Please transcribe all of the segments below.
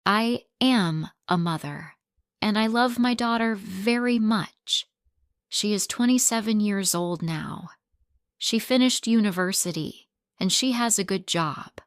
I am a mother, and I love my daughter very much. She is 27 years old now. She finished university, and she has a good job.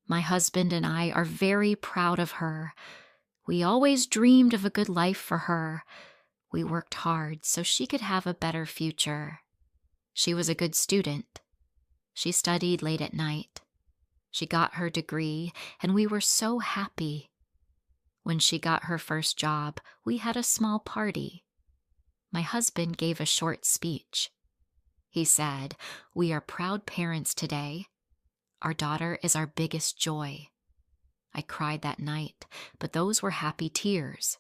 My husband and I are very proud of her. We always dreamed of a good life for her. We worked hard so she could have a better future. She was a good student. She studied late at night. She got her degree, and we were so happy. When she got her first job, we had a small party. My husband gave a short speech. He said, "We are proud parents today. Our daughter is our biggest joy." I cried that night, but those were happy tears.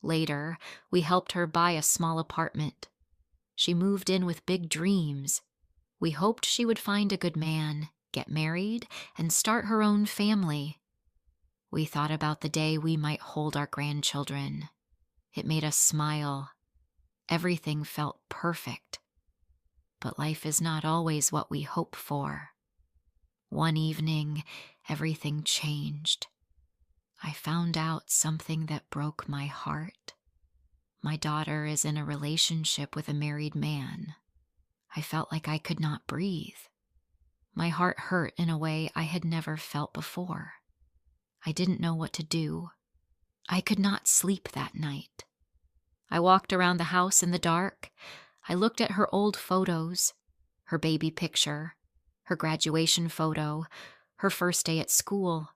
Later, we helped her buy a small apartment. She moved in with big dreams. We hoped she would find a good man, get married, and start her own family. We thought about the day we might hold our grandchildren. It made us smile. Everything felt perfect. But life is not always what we hope for. One evening, everything changed. I found out something that broke my heart. My daughter is in a relationship with a married man. I felt like I could not breathe. My heart hurt in a way I had never felt before. I didn't know what to do. I could not sleep that night. I walked around the house in the dark. I looked at her old photos, her baby picture, her graduation photo, her first day at school.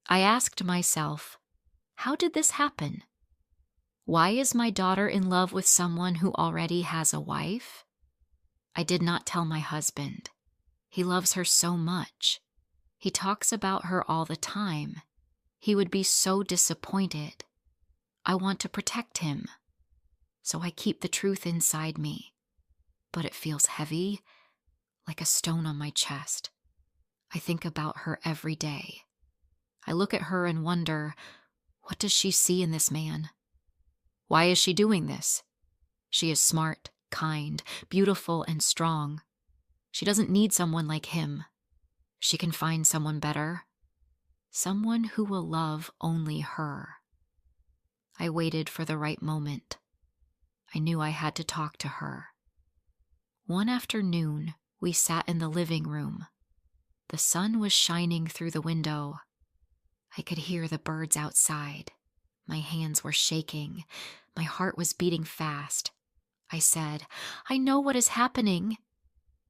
I asked myself, how did this happen? Why is my daughter in love with someone who already has a wife? I did not tell my husband. He loves her so much. He talks about her all the time. He would be so disappointed. I want to protect him. So I keep the truth inside me. But it feels heavy, like a stone on my chest. I think about her every day. I look at her and wonder, what does she see in this man? Why is she doing this? She is smart, kind, beautiful, and strong. She doesn't need someone like him. She can find someone better. Someone who will love only her. I waited for the right moment. I knew I had to talk to her. One afternoon, we sat in the living room. The sun was shining through the window. I could hear the birds outside. My hands were shaking. My heart was beating fast. I said, "I know what is happening."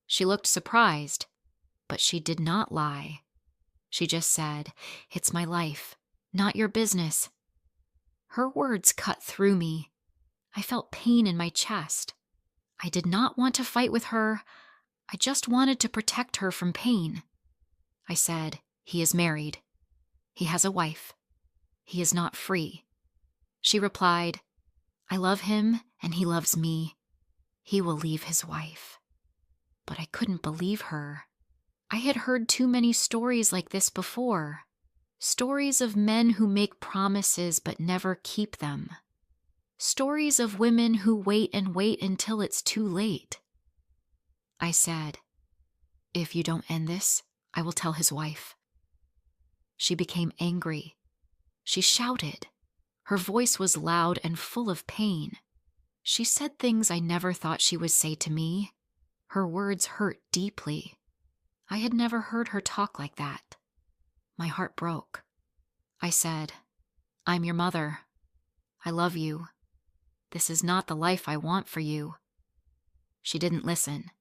She looked surprised, but she did not lie. She just said, "It's my life, not your business." Her words cut through me. I felt pain in my chest. I did not want to fight with her. I just wanted to protect her from pain. I said, "He is married. He has a wife. He is not free." She replied, "I love him and he loves me. He will leave his wife." But I couldn't believe her. I had heard too many stories like this before. Stories of men who make promises but never keep them. Stories of women who wait and wait until it's too late. I said, "If you don't end this, I will tell his wife." She became angry. She shouted. Her voice was loud and full of pain. She said things I never thought she would say to me. Her words hurt deeply. I had never heard her talk like that. My heart broke. I said, "I'm your mother. I love you. This is not the life I want for you." She didn't listen.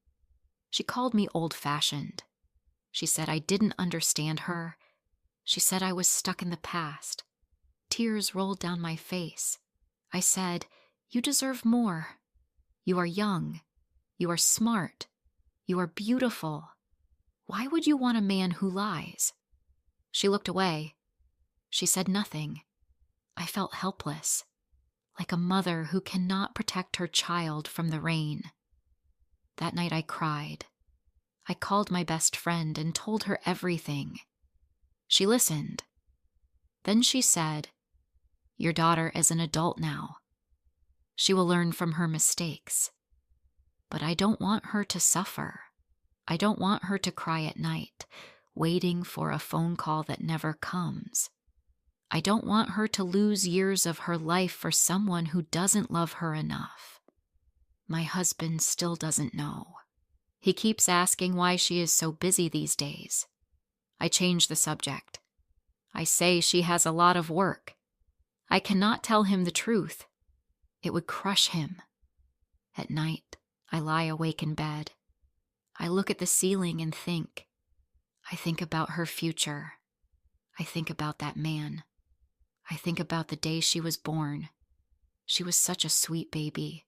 She called me old-fashioned. She said I didn't understand her. She said I was stuck in the past. Tears rolled down my face. I said, "You deserve more. You are young. You are smart. You are beautiful. Why would you want a man who lies?" She looked away. She said nothing. I felt helpless, like a mother who cannot protect her child from the rain. That night I cried. I called my best friend and told her everything. She listened. Then she said, "Your daughter is an adult now. She will learn from her mistakes. But I don't want her to suffer. I don't want her to cry at night, waiting for a phone call that never comes. I don't want her to lose years of her life for someone who doesn't love her enough. My husband still doesn't know. He keeps asking why she is so busy these days. I change the subject. I say she has a lot of work. I cannot tell him the truth. It would crush him. At night, I lie awake in bed. I look at the ceiling and think. I think about her future. I think about that man. I think about the day she was born. She was such a sweet baby.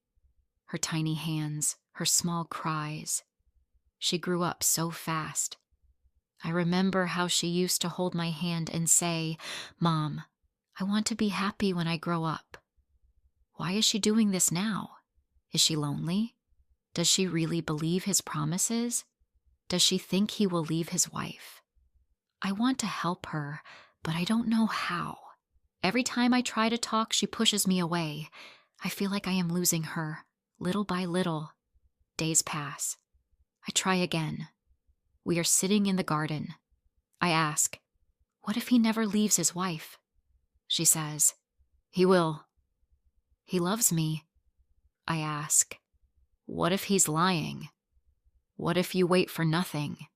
Her tiny hands, her small cries. She grew up so fast. I remember how she used to hold my hand and say, "Mom, I want to be happy when I grow up." Why is she doing this now? Is she lonely? Does she really believe his promises? Does she think he will leave his wife? I want to help her, but I don't know how. Every time I try to talk, she pushes me away. I feel like I am losing her, little by little. Days pass. I try again. We are sitting in the garden. I ask, "What if he never leaves his wife?" She says, "He will." "He loves me." I ask, "What if he's lying? What if you wait for nothing?"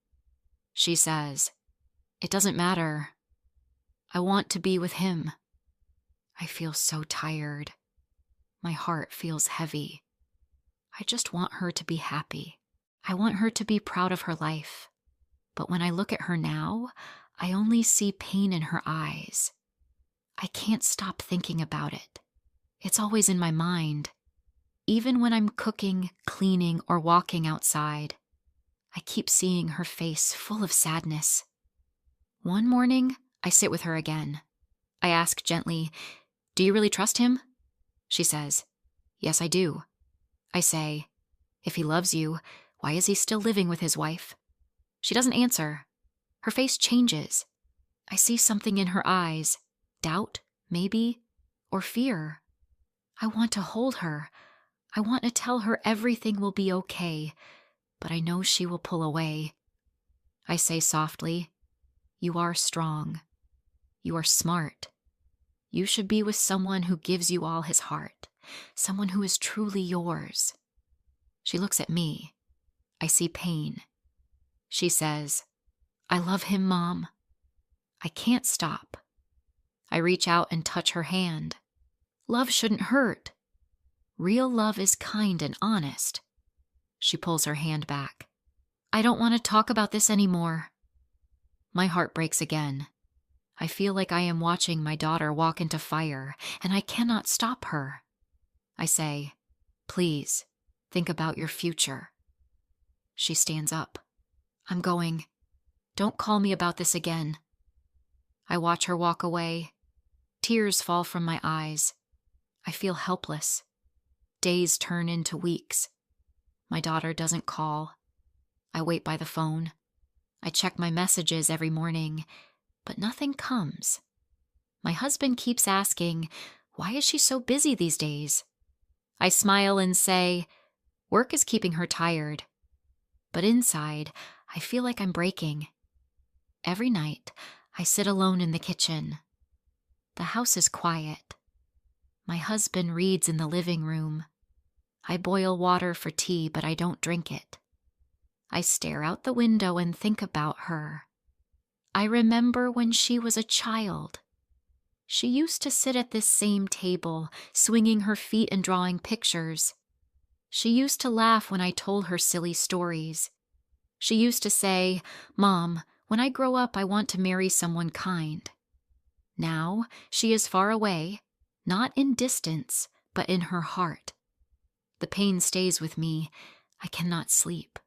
She says, "It doesn't matter. I want to be with him." I feel so tired. My heart feels heavy. I just want her to be happy. I want her to be proud of her life. But when I look at her now, I only see pain in her eyes. I can't stop thinking about it. It's always in my mind. Even when I'm cooking, cleaning, or walking outside, I keep seeing her face full of sadness. One morning, I sit with her again. I ask gently, "Do you really trust him?" She says, "Yes, I do." I say, "If he loves you, why is he still living with his wife?" She doesn't answer. Her face changes. I see something in her eyes. Doubt, maybe, or fear. I want to hold her. I want to tell her everything will be okay, but I know she will pull away. I say softly, "You are strong. You are smart. You should be with someone who gives you all his heart, someone who is truly yours." She looks at me. I see pain. She says, "I love him, Mom." I can't stop. I reach out and touch her hand. Love shouldn't hurt. Real love is kind and honest. She pulls her hand back. "I don't want to talk about this anymore." My heart breaks again. I feel like I am watching my daughter walk into fire, and I cannot stop her. I say, "Please, think about your future." She stands up. "I'm going. Don't call me about this again." I watch her walk away. Tears fall from my eyes. I feel helpless. Days turn into weeks. My daughter doesn't call. I wait by the phone. I check my messages every morning, but nothing comes. My husband keeps asking, "Why is she so busy these days?" I smile and say, "Work is keeping her tired." But inside, I feel like I'm breaking. Every night, I sit alone in the kitchen. The house is quiet. My husband reads in the living room. I boil water for tea, but I don't drink it. I stare out the window and think about her. I remember when she was a child. She used to sit at this same table, swinging her feet and drawing pictures. She used to laugh when I told her silly stories. She used to say, "Mom, when I grow up, I want to marry someone kind." Now, she is far away, not in distance, but in her heart. The pain stays with me. I cannot sleep.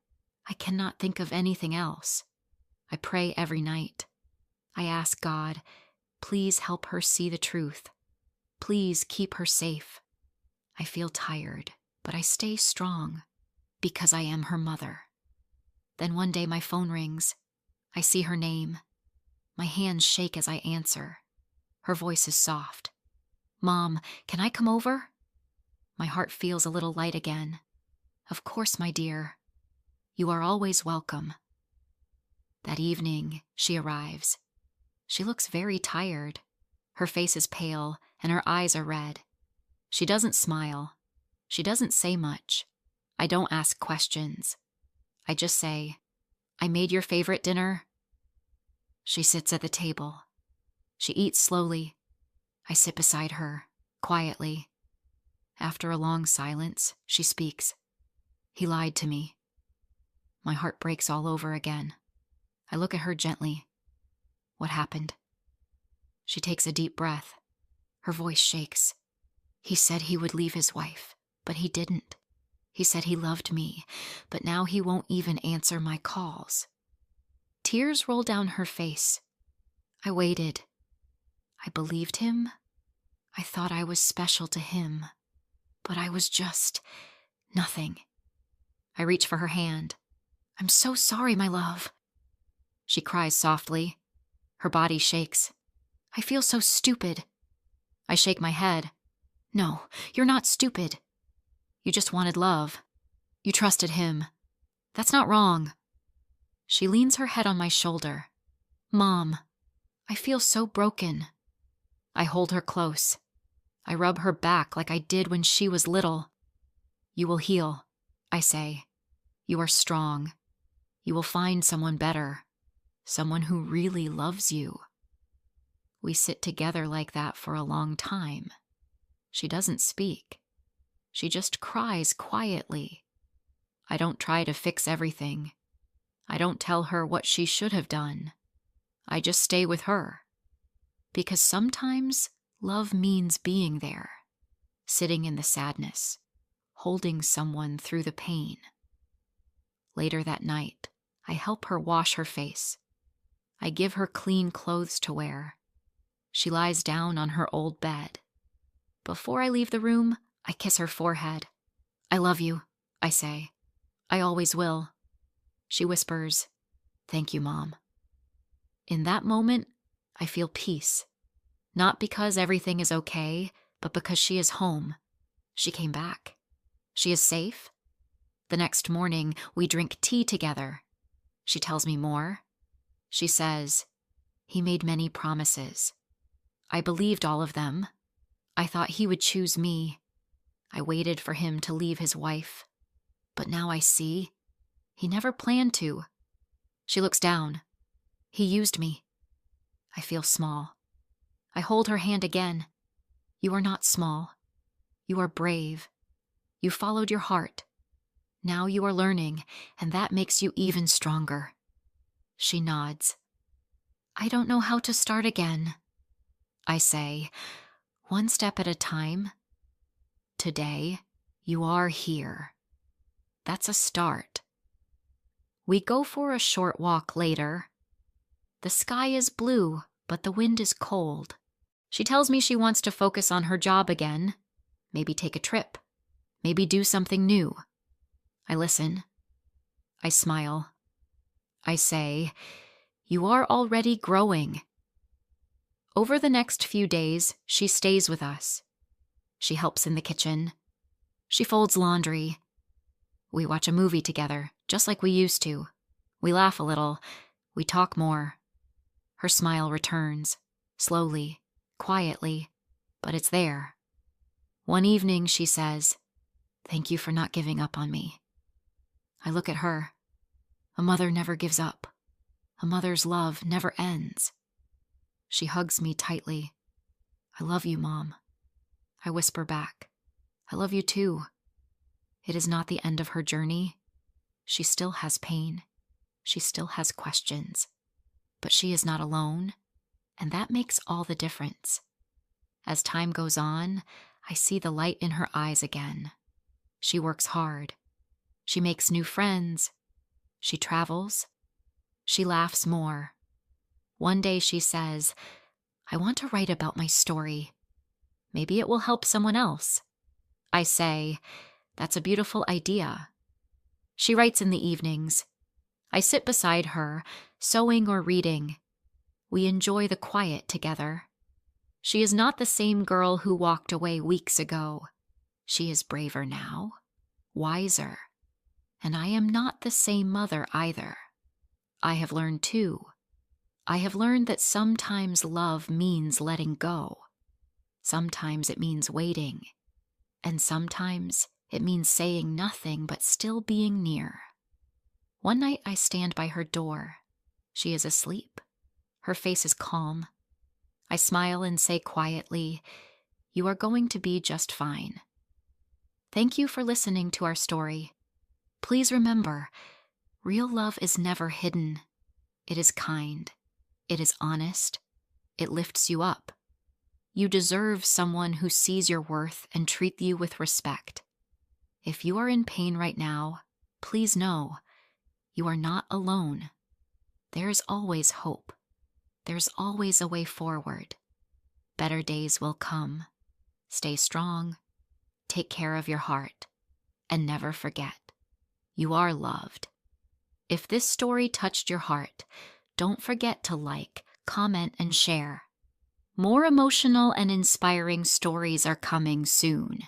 I cannot think of anything else. I pray every night. I ask God, please help her see the truth. Please keep her safe. I feel tired, but I stay strong because I am her mother. Then one day my phone rings. I see her name. My hands shake as I answer. Her voice is soft. "Mom, can I come over?" My heart feels a little light again. "Of course, my dear. You are always welcome." That evening, she arrives. She looks very tired. Her face is pale and her eyes are red. She doesn't smile. She doesn't say much. I don't ask questions. I just say, "I made your favorite dinner." She sits at the table. She eats slowly. I sit beside her, quietly. After a long silence, she speaks. "He lied to me." My heart breaks all over again. I look at her gently. "What happened?" She takes a deep breath. Her voice shakes. "He said he would leave his wife, but he didn't. He said he loved me, but now he won't even answer my calls." Tears roll down her face. I waited. I believed him. I thought I was special to him, but I was just nothing. I reach for her hand. "I'm so sorry, my love." She cries softly. Her body shakes. "I feel so stupid." I shake my head. "No, you're not stupid. You just wanted love. You trusted him. That's not wrong." She leans her head on my shoulder. "Mom, I feel so broken." I hold her close. I rub her back like I did when she was little. "You will heal," I say. "You are strong. You will find someone better. Someone who really loves you." We sit together like that for a long time. She doesn't speak. She just cries quietly. I don't try to fix everything. I don't tell her what she should have done. I just stay with her. Because sometimes love means being there, sitting in the sadness, holding someone through the pain. Later that night, I help her wash her face. I give her clean clothes to wear. She lies down on her old bed. Before I leave the room, I kiss her forehead. "I love you," I say. "I always will." She whispers, "Thank you, Mom." In that moment, I feel peace. Not because everything is okay, but because she is home. She came back. She is safe. The next morning, we drink tea together. She tells me more. She says, "He made many promises. I believed all of them. I thought he would choose me. I waited for him to leave his wife. But now I see. He never planned to." She looks down. "He used me." I feel small. I hold her hand again. "You are not small. You are brave. You followed your heart. Now you are learning, and that makes you even stronger." She nods. "I don't know how to start again." I say, "One step at a time. Today, you are here. That's a start." We go for a short walk later. The sky is blue, but the wind is cold. She tells me she wants to focus on her job again. Maybe take a trip. Maybe do something new. I listen. I smile. I say, "You are already growing." Over the next few days, she stays with us. She helps in the kitchen. She folds laundry. We watch a movie together, just like we used to. We laugh a little. We talk more. Her smile returns, slowly, quietly, but it's there. One evening, she says, "Thank you for not giving up on me." I look at her. A mother never gives up. A mother's love never ends. She hugs me tightly. "I love you, Mom." I whisper back, "I love you too." It is not the end of her journey. She still has pain. She still has questions. But she is not alone, and that makes all the difference. As time goes on, I see the light in her eyes again. She works hard. She makes new friends. She travels. She laughs more. One day she says, "I want to write about my story. Maybe it will help someone else." I say, "That's a beautiful idea." She writes in the evenings. I sit beside her, sewing or reading. We enjoy the quiet together. She is not the same girl who walked away weeks ago. She is braver now, wiser. And I am not the same mother either. I have learned too. I have learned that sometimes love means letting go. Sometimes it means waiting. And sometimes it means saying nothing but still being near. One night I stand by her door. She is asleep. Her face is calm. I smile and say quietly, "You are going to be just fine." Thank you for listening to our story. Please remember, real love is never hidden. It is kind. It is honest. It lifts you up. You deserve someone who sees your worth and treats you with respect. If you are in pain right now, please know you are not alone. There is always hope. There's always a way forward. Better days will come. Stay strong. Take care of your heart. And never forget, you are loved. If this story touched your heart, don't forget to like, comment, and share. More emotional and inspiring stories are coming soon.